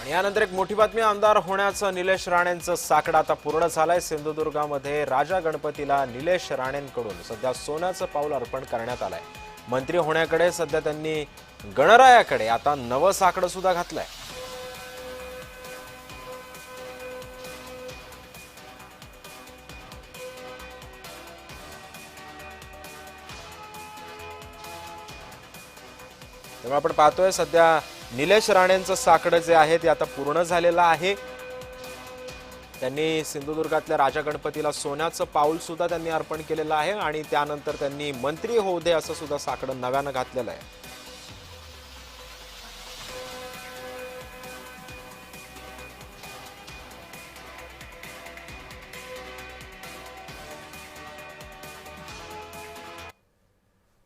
आणि यानंतर एक मोठी बातमी, आमदार होण्याचं निलेश राणेंचं साकडं आता पूर्ण झालंय। सिंधुदुर्गामध्ये राजा गणपतीला निलेश राणेंकडून सध्या सोन्याचं पाऊल अर्पण करण्यात आलंय। मंत्री होण्याकडे सध्या त्यांनी गणरायाकडे आता नवं साकडं सुद्धा घातलंय। तेव्हा आपण पाहतोय सध्या निलेश राणेंचं साकडं जे आहे ते आता पूर्ण झालेलं आहे। त्यांनी सिंधुदुर्गातल्या राजा गणपतीला सोन्याचं पाऊल सुद्धा त्यांनी अर्पण केलेलं आहे आणि त्यानंतर त्यांनी मंत्री होऊ दे असं सुद्धा साकडं नव्यानं घातलेलं आहे।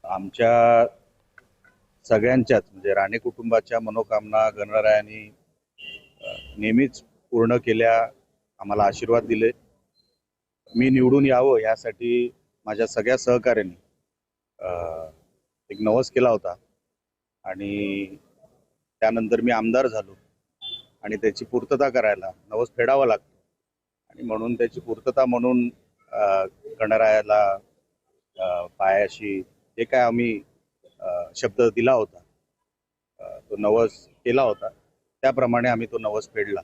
आमच्या सगळ्यांच्याच म्हणजे राणे कुटुंबाच्या मनोकामना गणरायांनी नेहमीच पूर्ण केल्या, आम्हाला आशीर्वाद दिले। मी निवडून यावं यासाठी माझ्या सगळ्या सहकार्यांनी एक नवस केला होता आणि त्यानंतर मी आमदार झालो आणि त्याची पूर्तता करायला नवस फेडावा लागतो आणि म्हणून त्याची पूर्तता म्हणून गणरायाला पायाशी जे काय आम्ही शब्द दिला होता, तो नवस केला होता, त्याप्रमाणे आम्ही तो नवस फेडला।